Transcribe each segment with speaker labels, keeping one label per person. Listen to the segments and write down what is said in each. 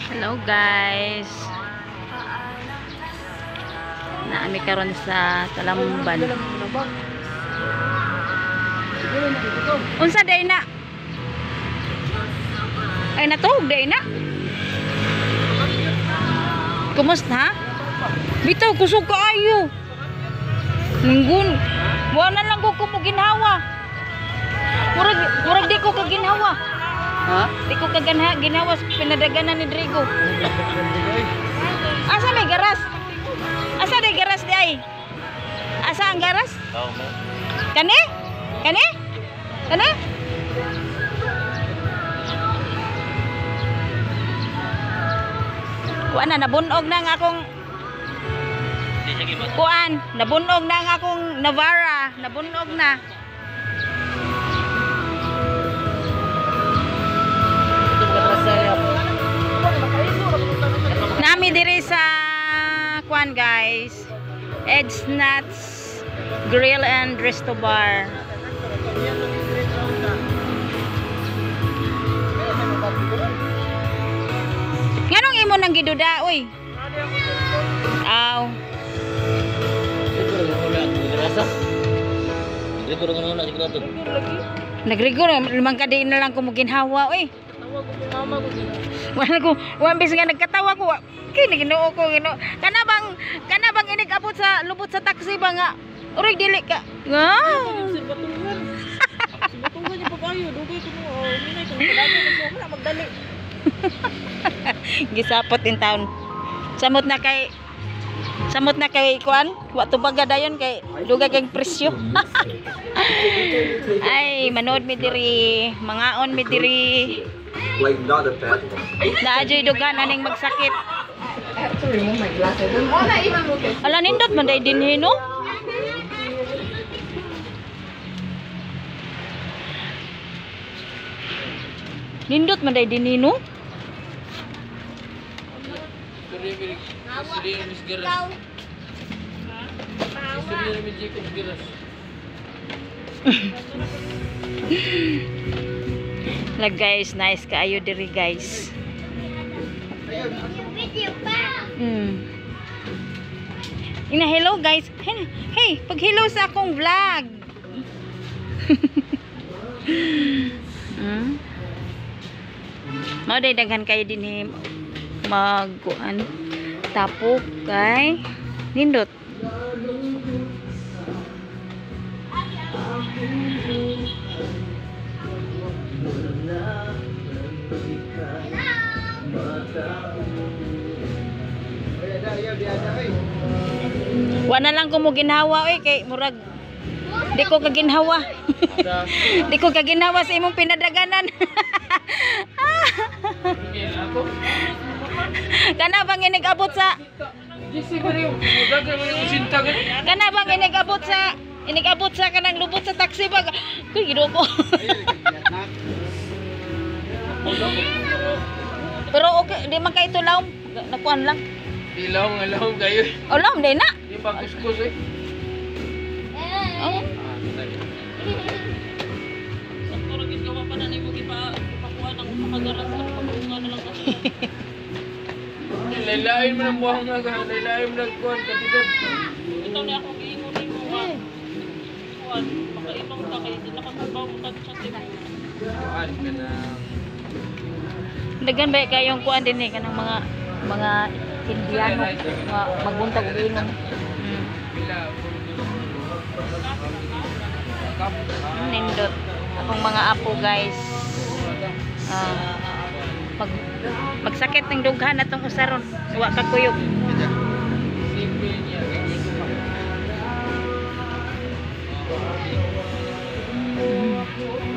Speaker 1: Hello guys. Naami karon sa Talamban. Unsa day na? Ay natug day na. Kumusta? Bitaw kusog kaayo. Ninggun. Wala lang ko ginhawa. Murag di ko kaginhawa. Ha? Di ko ginawa sa pinadaganan ni Drigo. Asa may garas? Asa may garas di ay? Asa ang garas? Kani? Kani? Kani? Kuan na nabunog na ang akong kuan, nabunog na ang akong Navara, nabunog na. Nami diri sa kuan guys, Ed's Nuts Grill and Resto Bar. Nganong imo nang giduda oy? Aw. Nagrigor limang kadi na lang ko muginhawa oy. Wala bis nga nagkatawa ko. Kini Ginoo ko Ginoo. Kana bang inig abot sa lubot sa taxi ba nga? Uray dili ka. Nga. Batungan niya pagayo, dugay ko mo. Minay ko wala magdali. Gisapot in town. Samot na kay kuan, wa tubaga dayon kay dugay kay presyo. Ay, manood mi diri, mangaon mi diri.
Speaker 2: Like not a bad one.
Speaker 1: Naajoy dugan aning magsakit. Ala nindot man day dinhi no? Nindot man day dinhi no? Lah guys, nice kaayo diri guys. Ina hello guys. Hey, pag hello sa akong vlog. Mao day daghan kayo dinhi magkuan tapok kay nindot. Wala lang ko mo ginhawa oy kay murag di ko kaginhawa. Di ko kaginhawa sa imong pinadaganan. Kana bang inigabot sa Kana bang inigabot sa kanang lubot sa taxi bag. Kuy Ginoo ko. Pero okay, di man kay tulaw. Nakuan lang. Ilong kayo. Oh, lam din na. Di pa kuskus eh. Oh. Sakto ra gid gawa pa na nimo gipakuha ng pagaras sa pagkuha na lang. Lailain mo ng buhang nga, lailain mo ng kuan katidad. Ito ni ako giingon nimo nga. Kuan, makaimong ta kay di nakakabaw mo ta sa timo. Kuan kana. Dagan ba kayong kuan din eh kanang mga Indiano magbuntag og inom. Nindot akong mga apo guys. Magsakit ng dughan atong usaron. Wa ka kuyog.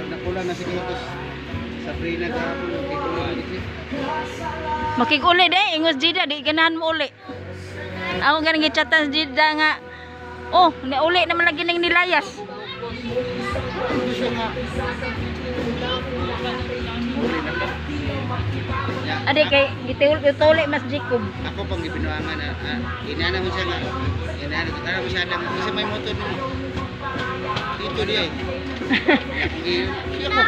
Speaker 2: Nakulang na siguro to sa free na kahapon.
Speaker 1: Makig-uli day, ingos Jida, di ganahan mo uli. Ako ganang gichatan sa Jida nga, oh, uli naman lagi nang nilayas. Ade kay gituli mas Jacob.
Speaker 2: Ako pang gibinuangan na inana mo siya nga. Inana ko tara mo siya lang isa may motor mo. Dito di ay. Siya ko.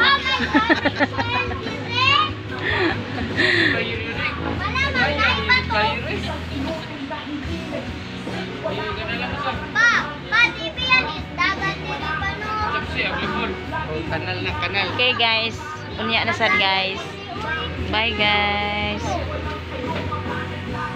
Speaker 2: kanal na kanal.
Speaker 3: Okay guys. Unya na sad guys. Bye guys.